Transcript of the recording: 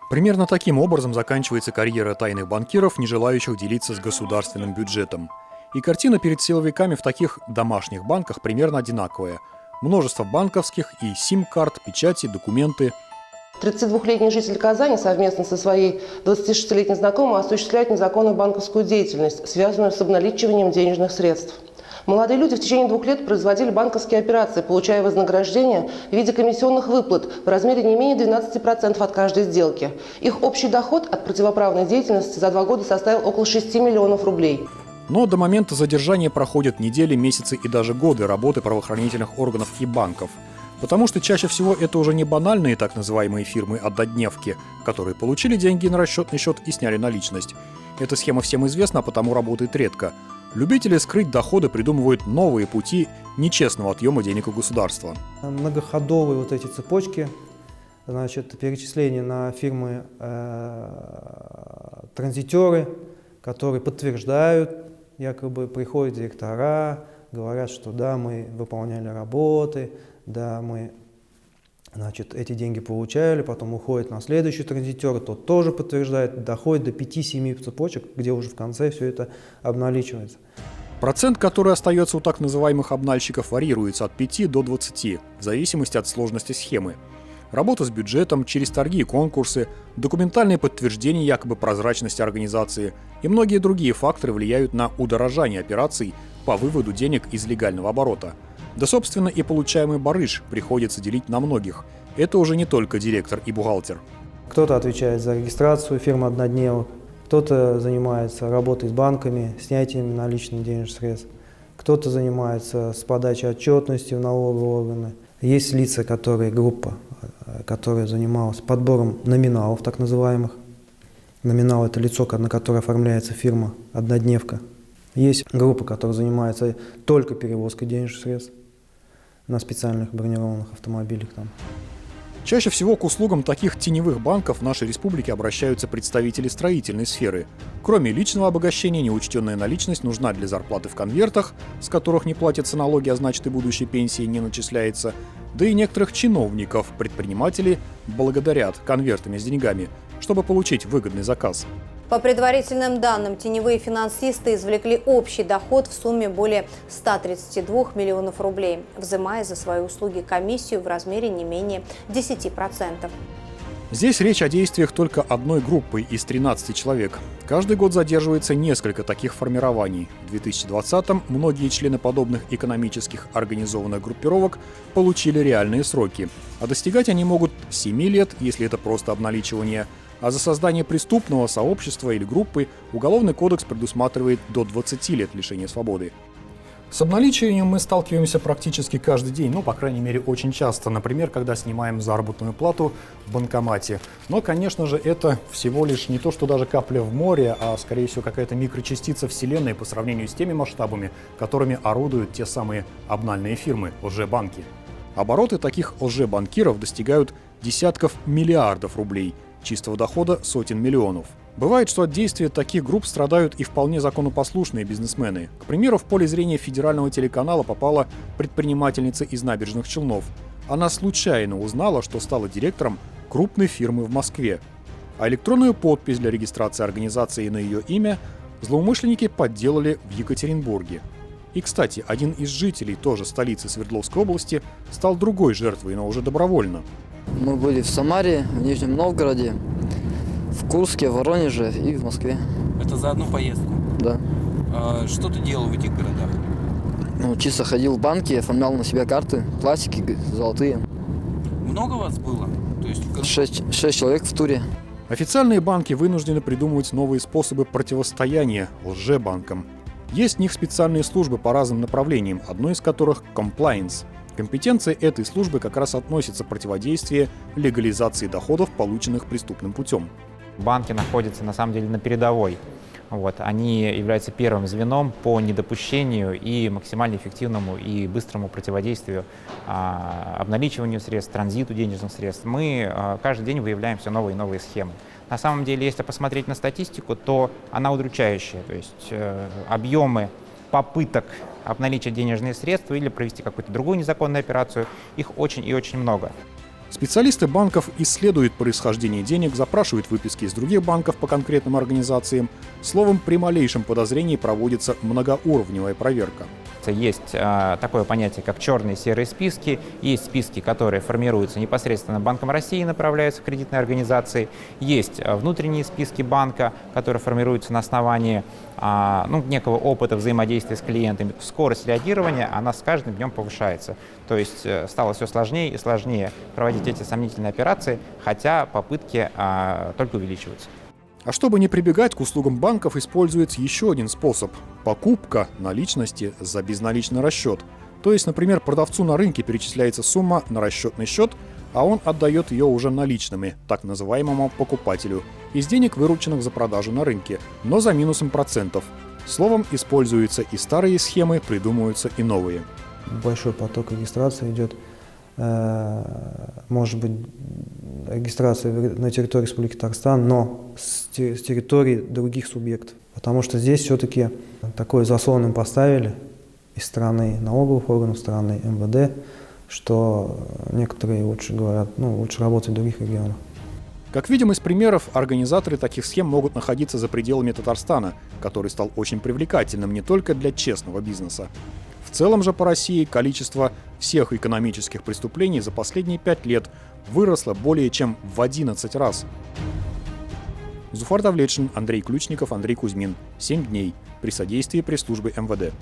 Примерно таким образом заканчивается карьера тайных банкиров, не желающих делиться с государственным бюджетом. И картина перед силовиками в таких домашних банках примерно одинаковая. Множество банковских и сим-карт, печати, документы. 32-летний житель Казани совместно со своей 26-летней знакомой осуществляет незаконную банковскую деятельность, связанную с обналичиванием денежных средств. Молодые люди в течение 2 лет производили банковские операции, получая вознаграждение в виде комиссионных выплат в размере не менее 12% от каждой сделки. Их общий доход от противоправной деятельности за 2 года составил около 6 миллионов рублей. Но до момента задержания проходят недели, месяцы и даже годы работы правоохранительных органов и банков. Потому что чаще всего это уже не банальные так называемые фирмы-однодневки, которые получили деньги на расчетный счет и сняли наличность. Эта схема всем известна, а потому работает редко. Любители скрыть доходы придумывают новые пути нечестного отъема денег у государства. Многоходовые вот эти цепочки, значит, перечисления на фирмы транзитеры, которые подтверждают, якобы приходят директора, говорят, что да, мы выполняли работы, да, мы, значит, эти деньги получали, потом уходит на следующий транзитер, тот тоже подтверждает, доходит до 5-7 цепочек, где уже в конце все это обналичивается. Процент, который остается у так называемых обнальщиков, варьируется от 5 до 20, в зависимости от сложности схемы. Работа с бюджетом, через торги и конкурсы, документальные подтверждения якобы прозрачности организации и многие другие факторы влияют на удорожание операций по выводу денег из легального оборота. Да, собственно, и получаемый барыш приходится делить на многих. Это уже не только директор и бухгалтер. Кто-то отвечает за регистрацию фирмы однодневок, кто-то занимается работой с банками, снятием наличных денежных средств, кто-то занимается с подачей отчетности в налоговые органы. Есть лица, группа, которая занималась подбором номиналов, так называемых. Номинал – это лицо, на которое оформляется фирма однодневка. Есть группа, которая занимается только перевозкой денежных средств на специальных бронированных автомобилях. Чаще всего к услугам таких теневых банков в нашей республике обращаются представители строительной сферы. Кроме личного обогащения, неучтенная наличность нужна для зарплаты в конвертах, с которых не платятся налоги, а значит и будущей пенсии не начисляется. Да и некоторых чиновников предприниматели благодарят конвертами с деньгами, чтобы получить выгодный заказ. По предварительным данным, теневые финансисты извлекли общий доход в сумме более 132 миллионов рублей, взимая за свои услуги комиссию в размере не менее 10%. Здесь речь о действиях только одной группы из 13 человек. Каждый год задерживается несколько таких формирований. В 2020-м многие члены подобных экономических организованных группировок получили реальные сроки. А достигать они могут 7 лет, если это просто обналичивание. А за создание преступного сообщества или группы Уголовный кодекс предусматривает до 20 лет лишения свободы. С обналичиванием мы сталкиваемся практически каждый день, по крайней мере, очень часто. Например, когда снимаем заработную плату в банкомате. Но, конечно же, это всего лишь не то, что даже капля в море, а, скорее всего, какая-то микрочастица Вселенной по сравнению с теми масштабами, которыми орудуют те самые обнальные фирмы, лжебанки. Обороты таких лжебанкиров достигают десятков миллиардов рублей, чистого дохода сотен миллионов. Бывает, что от действия таких групп страдают и вполне законопослушные бизнесмены. К примеру, в поле зрения федерального телеканала попала предпринимательница из Набережных Челнов. Она случайно узнала, что стала директором крупной фирмы в Москве. А электронную подпись для регистрации организации на ее имя злоумышленники подделали в Екатеринбурге. И, кстати, один из жителей тоже столицы Свердловской области стал другой жертвой, но уже добровольно. Мы были в Самаре, в Нижнем Новгороде, в Курске, в Воронеже и в Москве. Это за одну поездку? Да. Что ты делал в этих городах? Чисто ходил в банки, оформлял на себя карты, пластики, золотые. Много вас было? То есть... 6 человек в туре. Официальные банки вынуждены придумывать новые способы противостояния лжебанкам. Есть в них специальные службы по разным направлениям, одной из которых – compliance. Компетенция этой службы как раз относится к противодействию легализации доходов, полученных преступным путем. Банки находятся на самом деле на передовой. Они являются первым звеном по недопущению и максимально эффективному и быстрому противодействию обналичиванию средств, транзиту денежных средств. Мы каждый день выявляем все новые и новые схемы. На самом деле, если посмотреть на статистику, то она удручающая. То есть объемы попыток обналичить денежные средства или провести какую-то другую незаконную операцию, их очень и очень много. Специалисты банков исследуют происхождение денег, запрашивают выписки из других банков по конкретным организациям. Словом, при малейшем подозрении проводится многоуровневая проверка. Есть такое понятие, как черные и серые списки. Есть списки, которые формируются непосредственно Банком России и направляются в кредитные организации. Есть внутренние списки банка, которые формируются на основании некого опыта взаимодействия с клиентами. Скорость реагирования, она с каждым днем повышается. То есть стало все сложнее и сложнее проводить эти сомнительные операции, хотя попытки только увеличиваются. А чтобы не прибегать к услугам банков, используется еще один способ – покупка наличности за безналичный расчет. То есть, например, продавцу на рынке перечисляется сумма на расчетный счет, а он отдает ее уже наличными, так называемому покупателю, из денег, вырученных за продажу на рынке, но за минусом процентов. Словом, используются и старые схемы, придумываются и новые. Большой поток регистрации идет. Может быть, регистрация на территории Республики Татарстан, но с территории других субъектов. Потому что здесь все-таки такой заслон им поставили из стороны налоговых органов, стороны МВД, что некоторые лучше говорят, лучше работать в других регионах. Как видим из примеров, организаторы таких схем могут находиться за пределами Татарстана, который стал очень привлекательным не только для честного бизнеса. В целом же по России количество всех экономических преступлений за последние 5 лет выросло более чем в 11 раз. Зуфар Давлетшин, Андрей Ключников, Андрей Кузьмин. 7 дней. При содействии пресс-службы МВД.